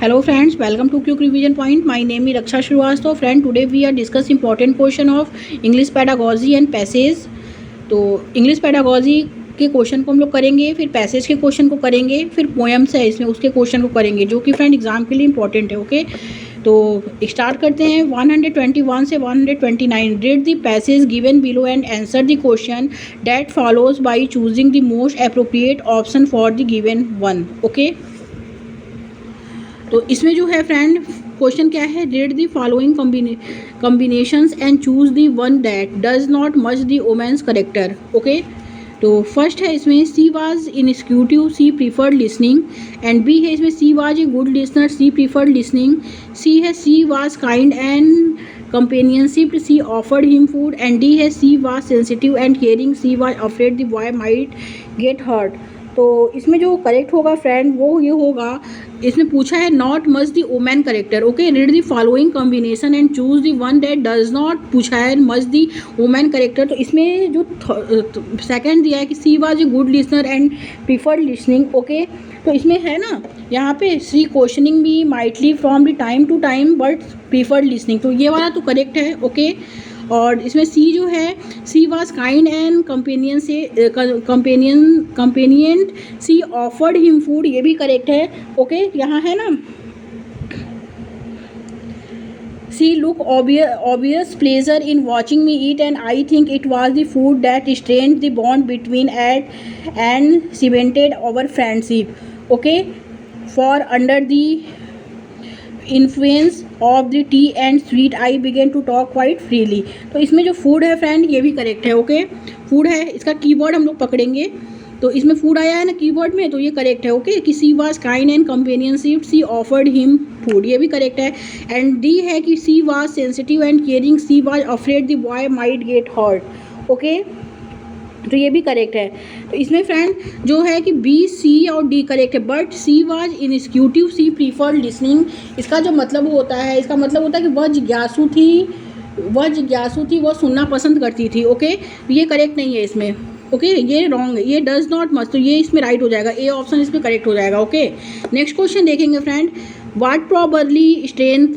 Hello friends, welcome to Quick Revision Point. My name is Raksha Shrivastava. Friend, today we are discussing important portion of English pedagogy and passage. तो English pedagogy के question को हम लोग करेंगे, फिर passage के question को करेंगे, फिर पोएम्स है इसमें उसके क्वेश्चन को करेंगे, जो कि फ्रेंड एग्जाम के लिए इंपॉर्टेंट है। ओके, तो स्टार्ट करते हैं 121 से 129। Read the passage given below and answer the question that follows by choosing the most appropriate option for the given one. Okay, तो इसमें जो है फ्रेंड क्वेश्चन क्या है, read the following combinations and choose the one that does not match the women's character. Okay, तो first है इसमें she was inquisitive, she preferred listening, and B है इसमें she was a good listener, C preferred listening, C है she was kind and companionship, she offered him food, and D है she was sensitive and caring, she was afraid the boy might get hurt. तो इसमें जो correct होगा friend वो ये होगा, इसमें पूछा है not match the women character. Okay, read the following combination and choose the one that does not, पूछा है मच द वुमेन करेक्टर। तो इसमें जो सेकंड दिया है कि she was a good listener and preferred listening. Okay, तो इसमें है ना यहाँ पे सी क्वेश्चनिंग भी mightily from the time to time but preferred listening, तो ये वाला तो करेक्ट है। ओके, और इसमें सी जो है she was kind and companion से companion she offered him food, ये भी करेक्ट है। ओके, यहाँ है ना she look obvious pleasure in watching me eat and I think it was the food that strength the bond between at and cemented our friendship. Okay, for under the influence of the tea and sweet I began to talk quite freely. तो इसमें जो food है friend ये भी correct है। Okay, food है, इसका keyword हम लोग पकड़ेंगे, तो इसमें फूड आया है ना कीवर्ड में, तो ये करेक्ट है। ओके, कि she was kind and companionship, she offered him food, ये भी करेक्ट है। एंड डी है कि she was sensitive and caring, she was afraid the boy might get hurt. Okay, तो ये भी करेक्ट है। तो इसमें फ्रेंड जो है कि बी, सी और डी करेक्ट है, but she was inquisitive, she preferred listening. इसका जो मतलब होता है, इसका मतलब होता है कि वह जिज्ञासु थी, वह सुनना पसंद करती थी। ओके, ये करेक्ट नहीं है इसमें। ओके, ये रॉन्ग है, ये डज नॉट मस्ट, तो ये इसमें राइट हो जाएगा, ए ऑप्शन इसमें करेक्ट हो जाएगा। ओके, नेक्स्ट क्वेश्चन देखेंगे friend, what probably strength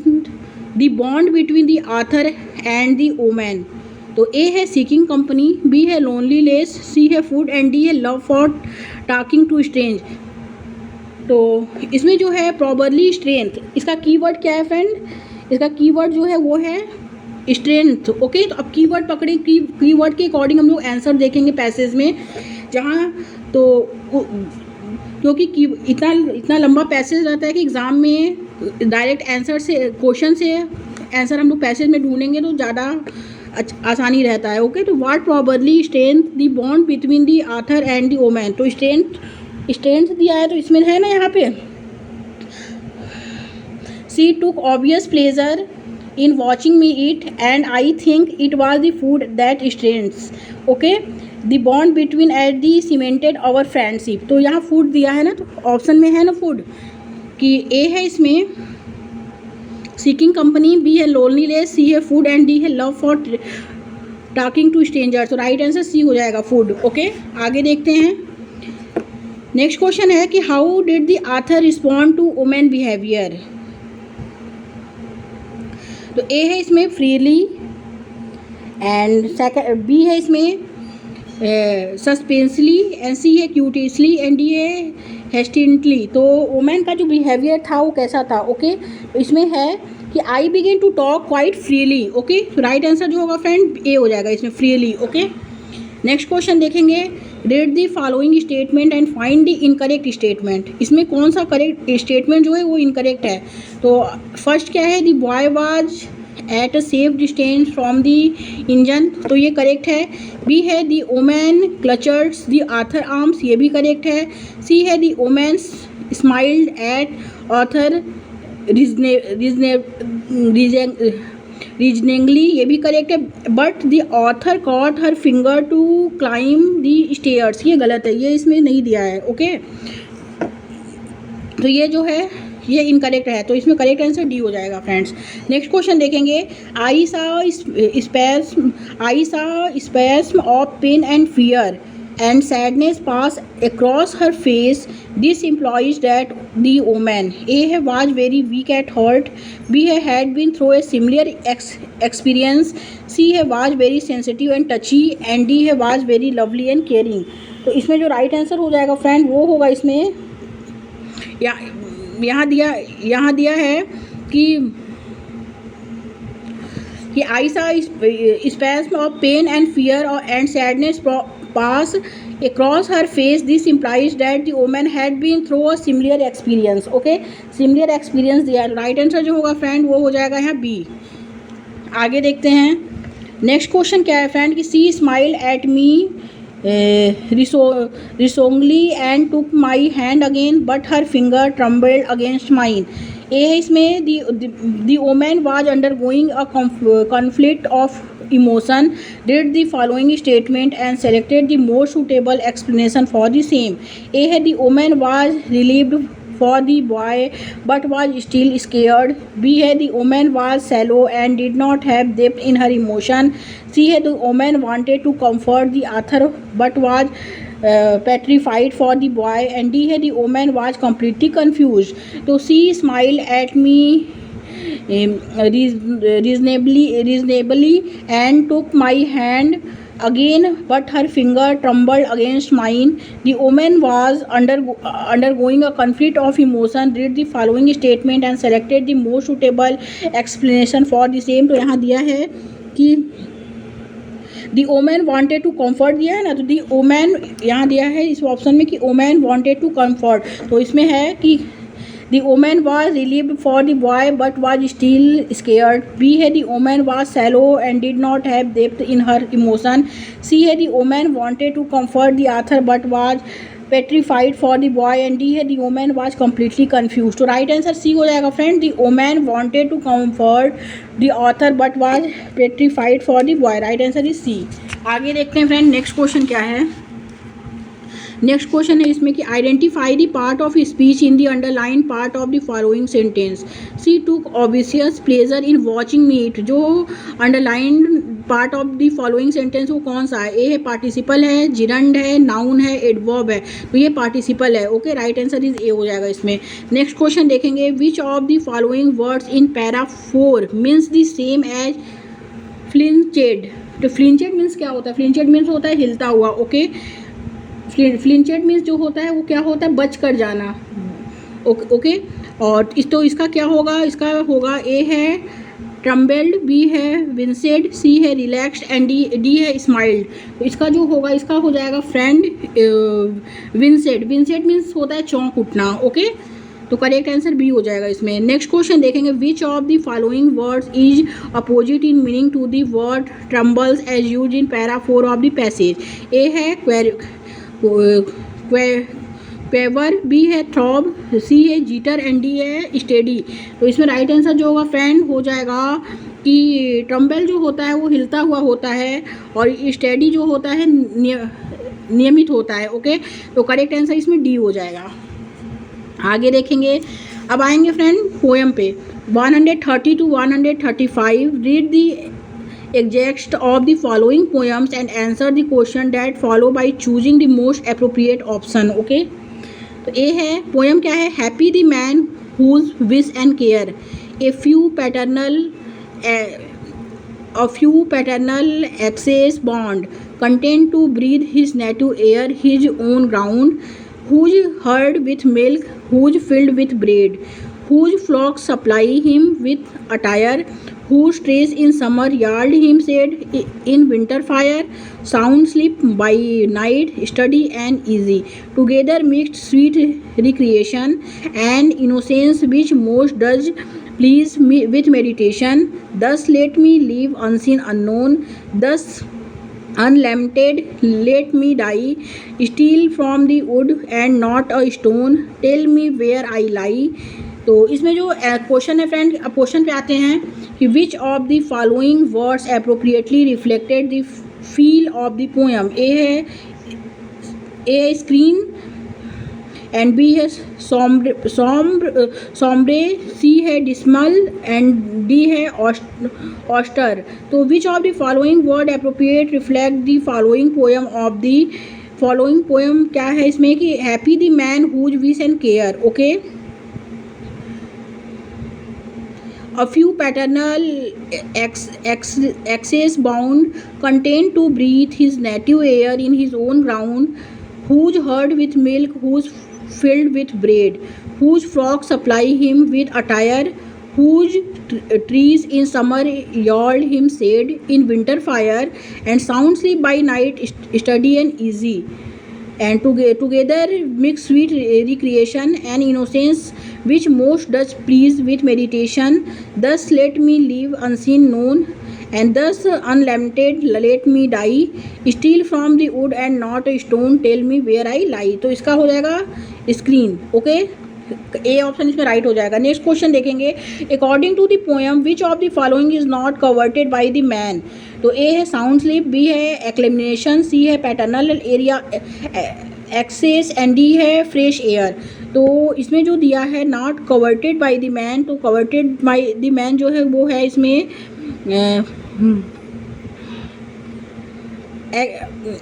the bond between the author and the women. तो ए है सीकिंग कंपनी, बी है लोनलीनेस, सी है फूड, एंड डी है love for talking to strange. तो इसमें जो है प्रॉबरली स्ट्रेंथ, इसका कीवर्ड क्या है फ्रेंड, इसका कीवर्ड जो है वो है स्ट्रेंथ। ओके, तो अब कीवर्ड पकड़े, कीवर्ड के अकॉर्डिंग हम लोग आंसर देखेंगे पैसेज में, जहाँ तो क्योंकि इतना लंबा पैसेज रहता है कि एग्ज़ाम में डायरेक्ट आंसर से, क्वेश्चन से आंसर हम लोग पैसेज में ढूंढेंगे तो ज़्यादा आसानी रहता है। ओके, तो what probably strength the bond between the author and the women, तो स्ट्रेंथ दिया है, तो इसमें है ना यहाँ पे she took obvious pleasure in watching me eat and I think it was the food that strengths. Okay, the bond between at the cemented our friendship, तो यहाँ फूड दिया है ना, तो ऑप्शन में है ना फूड, कि ए है इसमें सीकिंग कंपनी, बी है लोनलीनेस, सी है फूड, एंड डी है love for talking to stranger, तो राइट आंसर सी हो जाएगा, फूड। ओके, आगे देखते हैं। नेक्स्ट क्वेश्चन है कि how did the author respond to women behaviour. तो ए है इसमें फ्रीली, एंड सेकंड बी है इसमें सस्पेंसली, एंड सी है क्यूटियसली, एंड डी है हेस्टेंटली। तो वुमेन का जो बिहेवियर था वो कैसा था। ओके, तो इसमें है कि I began to talk quite freely. Okay, तो राइट आंसर जो होगा फ्रेंड ए हो जाएगा इसमें, फ्रीली। ओके, नेक्स्ट क्वेश्चन देखेंगे, read the following statement and find the incorrect statement. इसमें कौन सा करेक्ट स्टेटमेंट जो है वो इनकरेक्ट है। तो फर्स्ट क्या है, the boy was at a safe distance from the engine, तो ये करेक्ट है। बी है the women clutches the author arms, ये भी करेक्ट है। सी है the women smiled at author reassuringly, ये भी करेक्ट है। But the author caught her finger to climb the stairs, ये गलत है, ये इसमें नहीं दिया है। ओके, तो ये जो है ये इनकरेक्ट है, तो इसमें करेक्ट आंसर डी हो जाएगा फ्रेंड्स। नेक्स्ट क्वेश्चन देखेंगे, I saw spasm of pain and fear and sadness pass across her face. This implies that the woman A was very weak at heart, B had been through a similar experience, C was very sensitive and touchy, and D was very lovely and caring. तो इसमें जो right answer हो जाएगा friend वो होगा इसमें यहाँ दिया है कि I saw spasm of pain and fear and sadness pass across her face. This implies that the woman had been through a similar experience. Okay, similar experience दिया. राइट आंसर जो होगा फ्रेंड वो हो जाएगा यहाँ बी. आगे देखते हैं नेक्स्ट क्वेश्चन क्या है फ्रेंड कि she smile at me reassuringly and took my hand again but her finger trembled against mine. A है इसमें the women was undergoing a conflict of emotion, read the following statement and selected the more suitable explanation for the same. A है the woman was relieved for the boy but was still scared. B है the woman was shallow and did not have depth in her emotion. C है the woman wanted to comfort the author but was petrified for the boy. And D है the woman was completely confused. तो C smiled at me reasonably and took my hand again but her finger trembled against mine. The woman was undergoing a conflict of emotion, read the following statement and selected the most suitable explanation for the same. तो यहाँ दिया है कि the woman wanted to comfort दिया है ना, तो the woman यहाँ दिया है इस ऑप्शन में कि woman wanted to comfort. तो इसमें है कि the woman was relieved for the boy but was still scared. B है the woman was shallow and did not have depth in her emotion. C है the woman wanted to comfort the author but was petrified for the boy. And D है the woman was completely confused. तो right answer C हो जाएगा friend. the woman wanted to comfort the author but was petrified for the boy. Right answer is C. आगे देखते हैं friend next question क्या है. Next question है इसमें कि identify the part of speech in the underline part of the following sentence. She took obvious pleasure in watching me eat. जो underline part of the following sentence वो कौन सा है. ए है पार्टिसिपल है, जिरंड है, नाउन है, एडवर्ब है. तो ये पार्टिसिपल है. Okay, right answer is A हो जाएगा इसमें. नेक्स्ट क्वेश्चन देखेंगे which of the following words in para 4 means the same as flinched. तो फ्लिंचेड मीन्स क्या होता है. फ्लिंचेड मीन्स होता है हिलता हुआ. ओके, फ्लिंचेड मीन्स जो होता है वो क्या होता है बच कर जाना. ओके, और तो इसका क्या होगा. इसका होगा ए है ट्रम्बल्ड, बी है विंसेड, सी है रिलैक्स्ड एंड डी है स्माइल्ड. तो इसका जो होगा इसका हो जाएगा फ्रेंड विंसेड. विंसेड मीन्स होता है चौंक उठना. ओके, तो करेक्ट आंसर बी हो जाएगा इसमें. नेक्स्ट क्वेश्चन देखेंगे which of the following words is opposite in meaning to the word trembles as use in para 4 of the passage. A है क्वेवर, बी है थ्रॉब, सी है jitter and D है steady. तो इसमें right answer जो होगा friend हो जाएगा कि ट्रम्बल जो होता है वो हिलता हुआ होता है और स्टेडी जो होता है नियमित होता है. ओके, तो करेक्ट आंसर इसमें डी हो जाएगा. आगे देखेंगे. अब आएंगे फ्रेंड पोएम पे 130 to 135. Read the extract of the following poems and answer the question that follow by choosing the most appropriate option. Okay, तो ए है पोएम क्या है. Happy the man whose wish and care a few paternal access bond content to breathe his native air his own ground, whose herd with milk, whose filled with bread, whose flocks supply him with attire, whose trees in summer yard him shade, in winter fire, sound sleep by night, study and easy, together mixed sweet recreation and innocence which most does please me with meditation. Thus let me live unseen unknown, thus unlamented let me die, steal from the wood and not a stone, tell me where I lie. तो इसमें जो question है friend, अब question पे आते हैं कि which of the following words appropriately reflected the feel of the poem. A है स्क्रीन एंड बी है सॉम्ब्रे, सी है डिस्मल एंड डी है ऑस्टर. तो which of the following word appropriate reflect the following poem of the following poem क्या है इसमें कि happy the man whose wish and care, okay. A few paternal axes bound, content to breathe his native air in his own ground, whose herd with milk, whose filled with bread, whose flocks supply him with attire, whose trees in summer yield him shade, in winter fire, and sound sleep by night steady and easy. And together mix sweet recreation and innocence, which most does please with meditation. Thus let me live unseen known, and thus unlimited let me die, steal from the wood and not a stone, tell me where I lie. तो इसका हो जाएगा screen, okay. A option इसमें right हो जाएगा। Next question देखेंगे, according to the poem which of the following is not coveted by the man. तो A है साउंड स्लीप, बी है एक्लेमिनेशन, सी है paternal area access, and D है fresh air. तो इसमें जो दिया है not coveted by the man, तो कवर्टेड बाय द मैन जो है वो है इसमें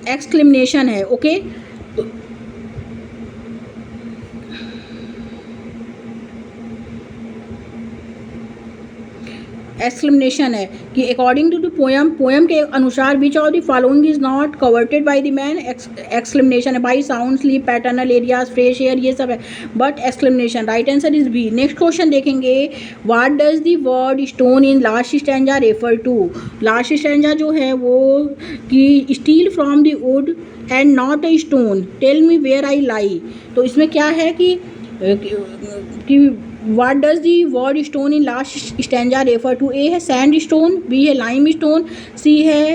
एक्सक्लेमिनेशन है, ओके। एक्सक्लेमेशन है कि अकॉर्डिंग टू द पोएम के अनुसार which of the following is not coveted by the man, exclamation है by sound sleep paternal areas fresh air, ये सब है, but exclamation right answer is B. Next question देखेंगे, what does the word stone in last stanza refer to. Last stanza जो है वो कि steal from the world and not a stone, tell me where I lie. तो इसमें क्या है कि what does the word stone in last stanza refer to? A है sandstone, B है limestone, C है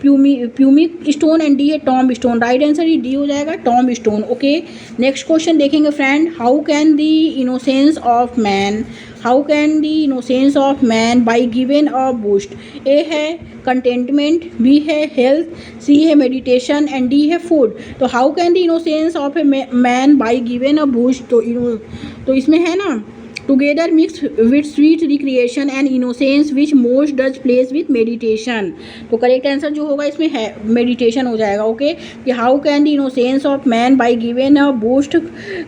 pumic stone एंड D है tombstone। Right answer ही D हो जाएगा, tombstone, ओके। नेक्स्ट क्वेश्चन देखेंगे friend, how can the innocence of man, how can the innocence of man by given a boost. A है contentment, B है health, C है meditation and D है food. तो how can the innocence of a man by given a boost, तो इसमें है ना together mix with sweet recreation and innocence which most does place with meditation. तो correct answer जो होगा इसमें है मेडिटेशन हो जाएगा, ओके। कि how can the innocence of man by given a boost,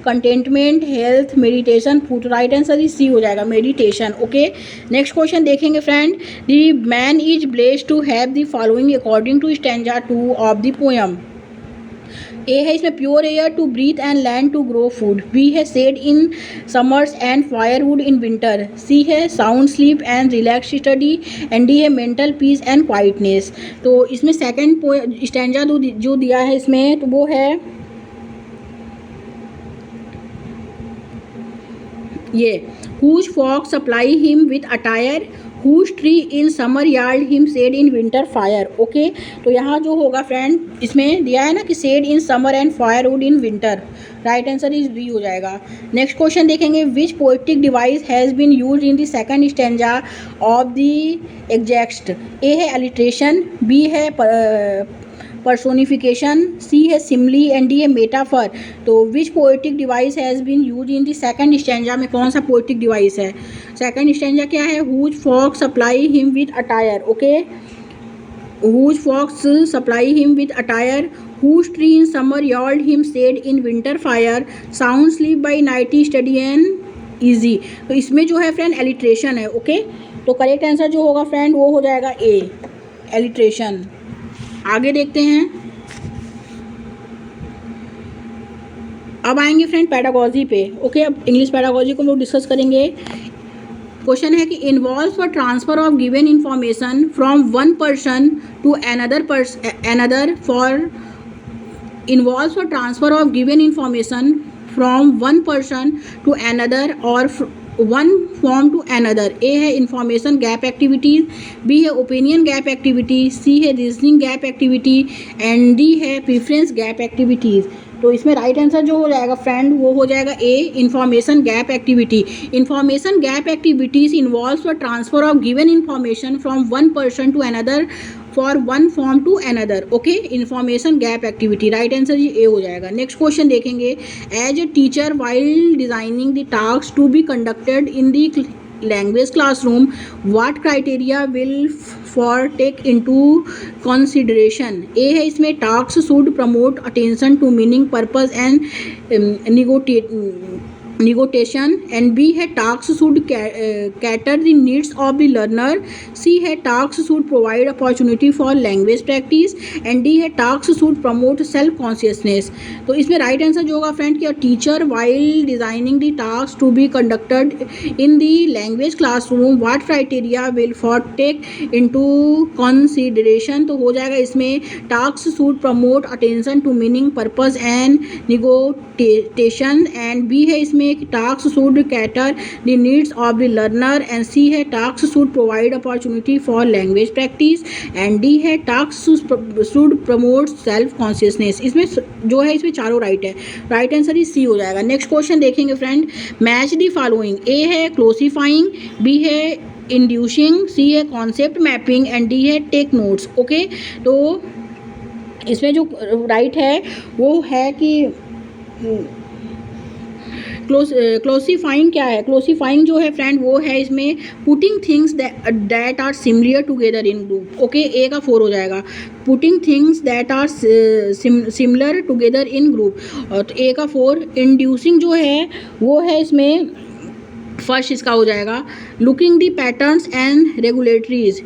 contentment, health, meditation, food. Right answer ही C हो जाएगा, मेडिटेशन, ओके। नेक्स्ट क्वेश्चन देखेंगे friend, the man is blessed to have the following according to stanza 2 of the poem. A है इसमें pure air to breathe and land to grow food, B है shade in summers and firewood in winter, C है sound sleep and relax study and D है mental peace and quietness. तो इसमें second stanza जो दिया है इसमें तो वो है ये, whose fox supply him with attire, whose tree in summer yield him shade in winter fire, okay. तो यहाँ जो होगा फ्रेंड इसमें दिया है ना कि shade in summer and firewood in winter, right answer is B हो जाएगा। नेक्स्ट क्वेश्चन देखेंगे, which poetic device has been use in the second stanza of the exact. A है अलिट्रेशन, बी है पर्सोनिफिकेशन, सी है simile and D है metaphor. तो which poetic device has been use in the second stanza में कौन सा poetic device है। Second stanza क्या है, whose flocks supply him with attire, okay. Whose flocks supply him with attire, whose tree in summer yield him shade in winter fire, sound sleep by night study and ease. तो इसमें जो है friend alliteration है, okay. तो correct answer जो होगा friend वो हो जाएगा ए, एलिट्रेशन। आगे देखते हैं, अब आएंगे फ्रेंड पैडागॉजी पे, ओके। अब इंग्लिश पैडागॉजी को हम लोग डिस्कस करेंगे। क्वेश्चन है कि involve for transfer of given information from one person to another for involve for transfer of given information from one person to another और one form to another. A है information gap activities, B है opinion gap activity, C है reasoning gap activity and D है preference gap activities. तो इसमें right answer जो हो जाएगा फ्रेंड वो हो जाएगा A, information gap activity. Information gap activities involve for transfer of given information from one person to another for one form to another, okay. Information gap activity, right answer ये A हो जाएगा। Next question देखेंगे, as a teacher while designing the task to be conducted in the language classroom, what criteria will for take into consideration? A है इसमें tasks should promote attention to meaning, purpose and negotiation, and B है tasks should cater the needs of the learner, C है tasks should provide opportunity for language practice, and D है tasks should promote self consciousness. तो इसमें right answer जो होगा friend कि teacher while designing the task to be conducted in the language classroom what criteria will for take into consideration. तो हो जाएगा इसमें task should promote attention to meaning, purpose and negotiation, and B है इसमें task should cater the needs of the learner, and C है task should provide opportunity for language practice, and D है task should promote self consciousness. इसमें जो है इसमें चारों right है. राइट आंसर ही सी हो जाएगा. नेक्स्ट क्वेश्चन देखेंगे friend. Match the following. A है क्लोसिफाइंग, बी है इंड्यूसिंग, सी है कॉन्सेप्ट मैपिंग, एंड डी है टेक नोट्स. ओके, तो इसमें जो राइट है वो है कि क्लोसिफाइंग क्या है. क्लोसिफाइंग जो है फ्रेंड वो है इसमें putting things that are similar together in group. Okay, A का 4 हो जाएगा. Putting things that are similar together in group, तो ए का 4. इंड्यूसिंग जो है वो है इसमें फर्स्ट इसका हो जाएगा. Looking the patterns and regularities,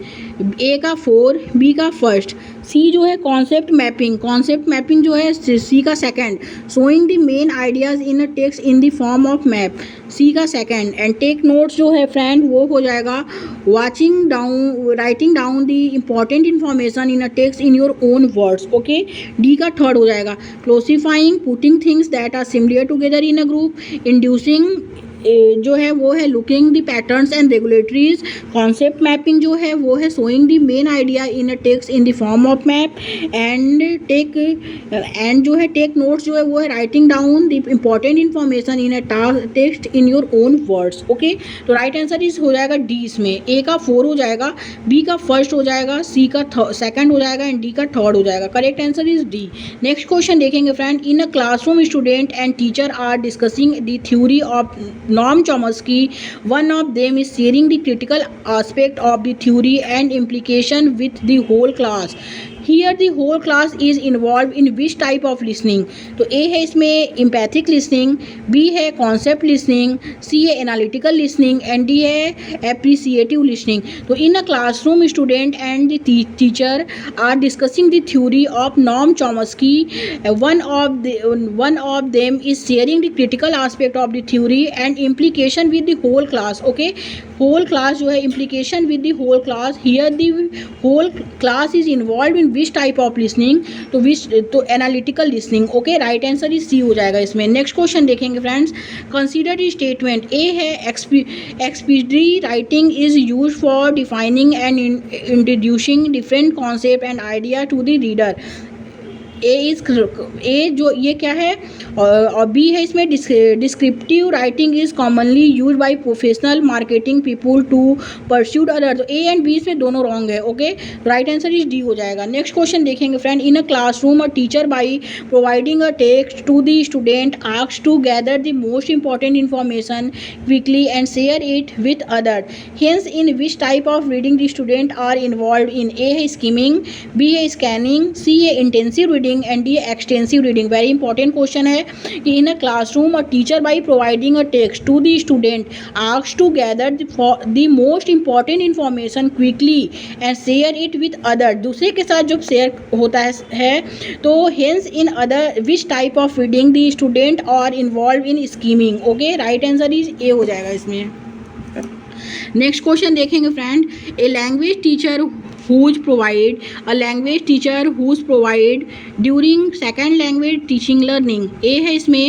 A का 4, बी का फर्स्ट. सी जो है कॉन्सेप्ट मैपिंग. कॉन्सेप्ट मैपिंग जो है सी का second. Showing the main ideas in a text in the form of map, C का सेकंड. एंड टेक नोट्स जो है फ्रेंड वो हो जाएगा watching down, writing down the important information in a text in your own words. Okay, D का 3rd हो जाएगा. Classifying, putting things that are similar together in a group, inducing जो है वो है looking the patterns and regularities, concept mapping जो है वो है showing the main idea in a text in the form of map, and जो है टेक नोट्स जो है वो है writing down the important information in a text in your own words. Okay, तो राइट आंसर इस हो जाएगा डी. इसमें ए का 4 हो जाएगा, बी का फर्स्ट हो जाएगा, सी का सेकंड हो जाएगा, एंड डी का 3rd हो जाएगा. Correct answer is D. Next question देखेंगे friend. In a classroom student and teacher are discussing the theory of Noam Chomsky. One of them is sharing the critical aspect of the theory and implication with the whole class. Here the whole class is involved in which type of listening? तो A है इसमें empathic listening, B है concept listening, C है analytical listening, and D है appreciative listening. तो in a classroom, student and the teacher are discussing the theory of Noam Chomsky. One of them is sharing the critical aspect of the theory and implication with the whole class. Okay, whole class जो है implication with the whole class. Here the whole class is involved in which type of listening? तो analytical listening. Okay, right answer is C हो जाएगा इसमें. Next question देखेंगे friends. Consider the statement. A है expository writing is use for defining and introducing different concept and idea to the reader. A जो ये क्या है, और बी है इसमें descriptive writing is commonly use by professional marketing people to persuade other. तो A and B इसमें दोनों रॉन्ग है. Okay, right answer is D हो जाएगा. नेक्स्ट क्वेश्चन देखेंगे friend. In a classroom a teacher by providing a text to the student asks to gather the most important information quickly and share it with other. Hence in which type of reading the student are involve in. A है skimming, B है scanning, C है intensive reading, and D extensive reading. Very important question है कि in a classroom a teacher by providing a text to the student asks to gather the most important information quickly and share it with other. दूसरे के साथ जब share होता है तो hence in other which type of reading the student are involved in scheming. Okay, right answer is A हो जाएगा इसमें. नेक्स्ट क्वेश्चन देखेंगे friend. A language teacher who's provide during second language teaching learning. A है इसमें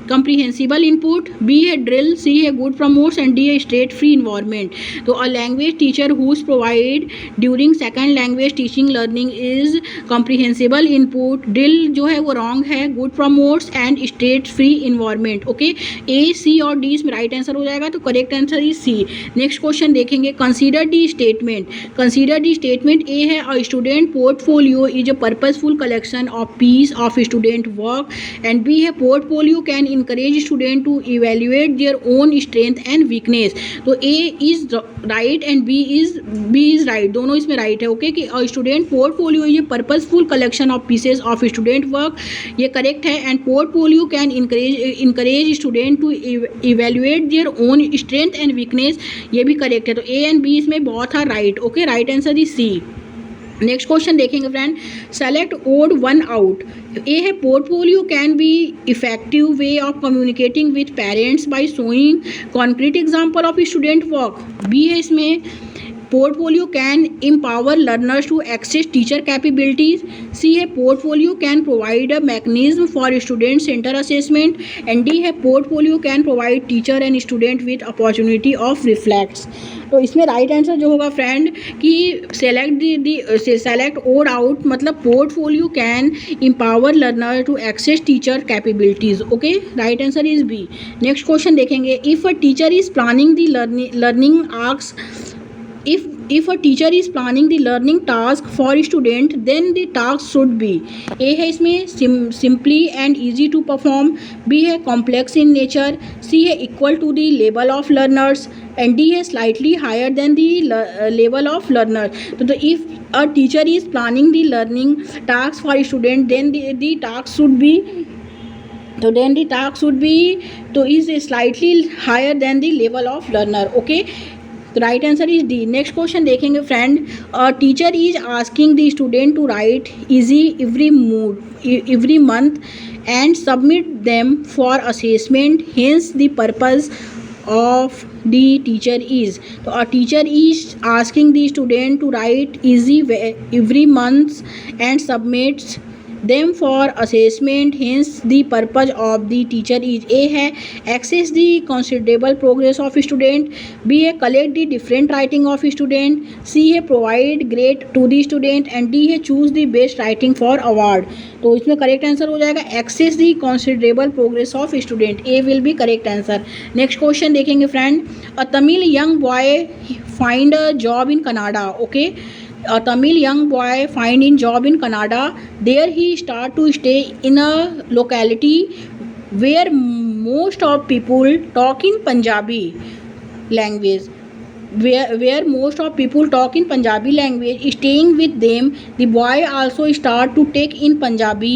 comprehensible input, B है drill, C है good promotes, and D है straight free environment. तो a language teacher who's provide during second language teaching learning is comprehensible input, drill जो है वो wrong है, good promotes and straight free environment. Okay, A, C और D इसमें right answer हो जाएगा. तो correct answer is C. Next question देखेंगे. Consider the statement. Consider the statement. A है a student portfolio is a purposeful collection of piece of student work, and B है portfolio can encourage student to evaluate their own strength and weakness. तो A is right and B is right, दोनों इसमें right है. Okay, कि student portfolio ये purposeful collection of pieces of student work, ये correct है. And portfolio can encourage student to evaluate their own strength and weakness, ये भी correct है. तो A एंड B इसमें बहुत था right. Okay, right answer is C. Next question देखेंगे friend. Select odd one out. A है portfolio can be effective way of communicating with parents by showing concrete example of student work. B है इसमें portfolio can empower learners to access teacher capabilities. C है portfolio can provide a mechanism for student center assessment. And D है portfolio can provide teacher and student with opportunity of reflects. तो इसमें right answer जो होगा friend कि select odd out, मतलब portfolio can empower learner to access teacher capabilities. Okay, right answer is B. Next question देखेंगे. If a teacher is planning the learning ask, if a teacher is planning the learning task for a student, then the task should be. A है इसमें simply and easy to perform. B है complex in nature. C है equal to the level of learners. And D है slightly higher than the level of learners. तो if a teacher is planning the learning task for a student, then the task should be, तो then the task should be, तो is slightly higher than the level of learner. Okay, तो right answer is D. Next question देखेंगे friend. Teacher is asking the student to write essay every month and submit them for assessment, hence the purpose of the teacher is. तो a teacher is asking the student to write essay every month and submits them for assessment, hence the purpose of the teacher is. A है access the considerable progress of student. B है collect the different writing of student. C है provide grade to the student. And D है choose the best writing for award. तो इसमें correct answer हो जाएगा access the considerable progress of student. A will be correct answer. Next question देखेंगे friend. A Tamil young boy find a job in Canada. Okay, a Tamil young boy find in job in Canada. There he start to stay in a locality where most of people talk in Punjabi language. Where most of people talk in Punjabi language. Staying with them, the boy also start to take in Punjabi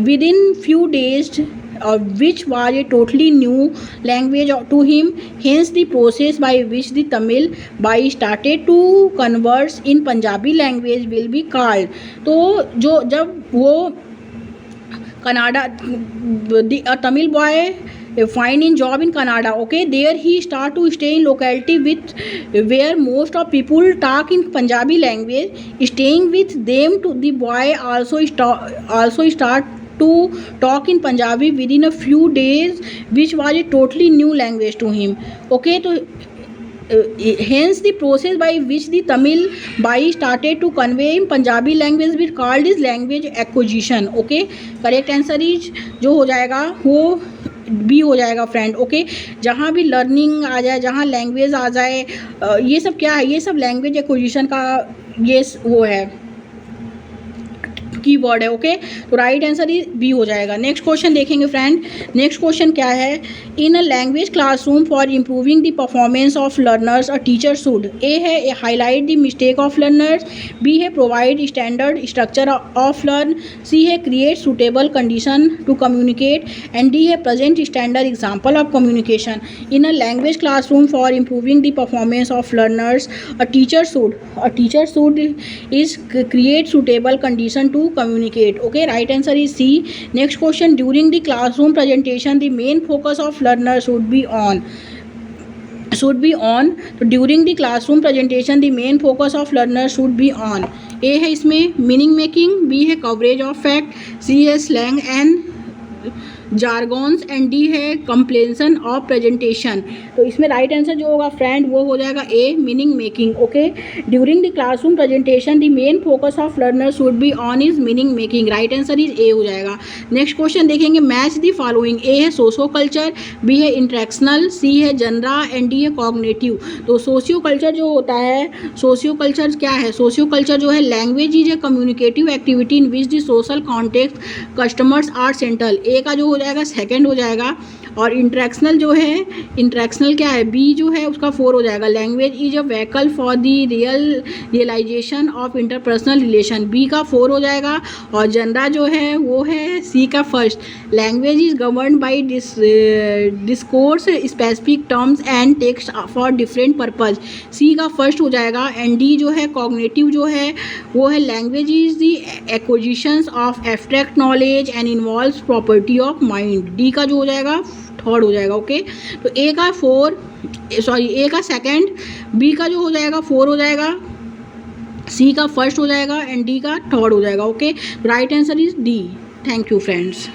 within few days, which was a totally new language to him. Hence the process by which the Tamil boy started to converse in Punjabi language will be called. तो जो जब वो Canada, Tamil boy find in job in Canada. Okay, there he start to stay in locality with where most of people talk in Punjabi language. Staying with them, to the boy also start to talk in Punjabi within a few days, which was a totally new language to him. Okay, तो hence the process by which the Tamil boy started to convey in Punjabi language will called is language acquisition. Okay, correct answer is जो हो जाएगा वो B हो जाएगा friend. Okay, जहाँ भी learning आ जाए, जहाँ लैंग्वेज आ जाए, ये सब क्या है, ये सब लैंग्वेज एक्विजिशन का ये वो है कीवर्ड है. ओके, तो राइट आंसर इज बी हो जाएगा. नेक्स्ट क्वेश्चन देखेंगे फ्रेंड. नेक्स्ट क्वेश्चन क्या है. In a language classroom for improving the performance of learners a teacher should. A है highlight the mistake of learners. B है provide standard structure of learn. C है create suitable condition to communicate. And D है present standard example of communication. In a language classroom for improving the performance of learners a teacher should is create suitable condition to communicate. Okay, right answer is C. Next question. During the classroom presentation, the main focus of learner should be on. So during the classroom presentation, the main focus of learner should be on. A है इसमें meaning making. B है coverage of fact. C है slang and जारगॉन्स. And D है कंप्लेंसन of presentation. तो इसमें right answer जो होगा friend वो हो जाएगा A, meaning making. Okay, during the classroom presentation the main focus of learner should be on is meaning making. Right answer is A हो जाएगा. नेक्स्ट क्वेश्चन देखेंगे. Match the following. ए है socio culture. B है interactional. C है genre. And D है cognitive. तो socio culture जो होता है, सोशियो कल्चर क्या है, सोशियो कल्चर जो है language is a communicative activity in which the social context customers are central. A का जो हो जाएगा, सेकंड हो जाएगा। और इंटरेक्शनल जो है, इंटरेक्शनल क्या है, बी जो है उसका 4 हो जाएगा। Language is a vehicle for the realization of interpersonal relation, B का 4 हो जाएगा। और जनरा जो है वो है सी का first. Language is govern by discourse specific terms and text for different purpose, C का फर्स्ट हो जाएगा। एंड डी जो है कॉग्निटिव जो है वो है language is the acquisitions of abstract knowledge and involves property of mind, D का जो हो जाएगा थर्ड हो जाएगा। ओके, तो ए का 4, सॉरी ए का सेकंड, बी का जो हो जाएगा 4 हो जाएगा, सी का फर्स्ट हो जाएगा एंड डी का थर्ड हो जाएगा। Okay, right answer is D. Thank you friends.